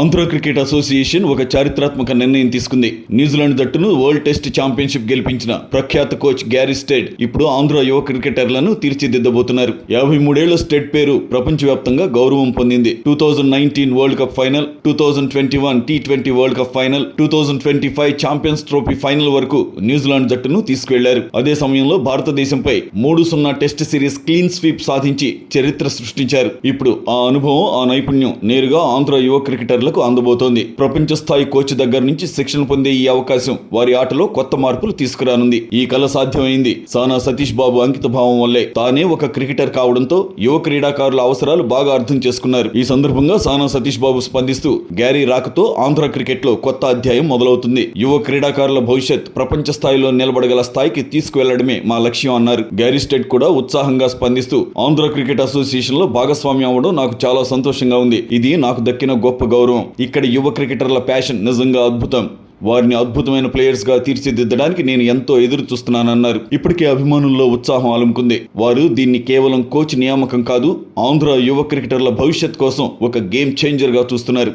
Andhra cricket association ఒక చారిత్రాత్మక నిర్ణయం తీసుకుంది. న్యూజిలాండ్ జట్టును వరల్డ్ టెస్ట్ ఛాంపియన్షిప్ గెలిపించిన ప్రఖ్యాత కోచ్ గ్యారీ స్టేడ్ ఇప్పుడు ఆంధ్ర యువ క్రికెటర్లను తీర్చిదిద్దబోతున్నారు. 53 స్టేడ్ పేరు ప్రపంచవ్యాప్తంగా గౌరవం పొందింది. 2019 world cup final, 2021 T20 world cup final, 2025 champions trophy final వరకు న్యూజిలాండ్ జట్టును తీసుకువెళ్లారు. అదే సమయంలో భారతదేశంపై 3-0 టెస్ట్ సిరీస్ క్లీన్ స్వీప్ సాధించి చరిత్ర సృష్టించారు. ఇప్పుడు ఆ అనుభవం, ఆ నైపుణ్యం నేరుగా ఆంధ్ర యువ క్రికెటర్ అందబోతోంది. ప్రపంచ స్థాయి కోచ్ దగ్గర నుంచి శిక్షణ పొందే ఈ అవకాశం వారి ఆటలో కొత్త మార్పులు తీసుకురానుంది. ఈ కల సాధ్యమైంది సానా సతీష్ బాబు అంకిత భావం వల్లే. తానే ఒక క్రికెటర్ కావడంతో యువ క్రీడాకారుల అవసరాలు బాగా అర్థం చేసుకున్నారు. ఈ సందర్భంగా సానా సతీష్ బాబు స్పందిస్తూ, గ్యారీ రాకతో ఆంధ్ర క్రికెట్ లో కొత్త అధ్యాయం మొదలవుతుంది. యువ క్రీడాకారుల భవిష్యత్ ప్రపంచ స్థాయిలో నిలబడగల స్థాయికి తీసుకువెళ్లడమే మా లక్ష్యం అన్నారు. గ్యారీ స్టేడ్ కూడా ఉత్సాహంగా స్పందిస్తూ, ఆంధ్ర క్రికెట్ అసోసియేషన్ లో భాగస్వామ్యం అవ్వడం నాకు చాలా సంతోషంగా ఉంది. ఇది నాకు దక్కిన గొప్ప గౌరవం. ఇక్కడ యువ క్రికెటర్ల ప్యాషన్ నిజంగా అద్భుతం. వారిని అద్భుతమైన ప్లేయర్స్ గా తీర్చిదిద్దడానికి నేను ఎంతో ఎదురు చూస్తున్నానన్నారు. ఇప్పటికే అభిమానుల్లో ఉత్సాహం అలుముకుంది. వారు దీన్ని కేవలం కోచ్ నియామకం కాదు, ఆంధ్ర యువ క్రికెటర్ల భవిష్యత్ కోసం ఒక గేమ్ చేంజర్ గా చూస్తున్నారు.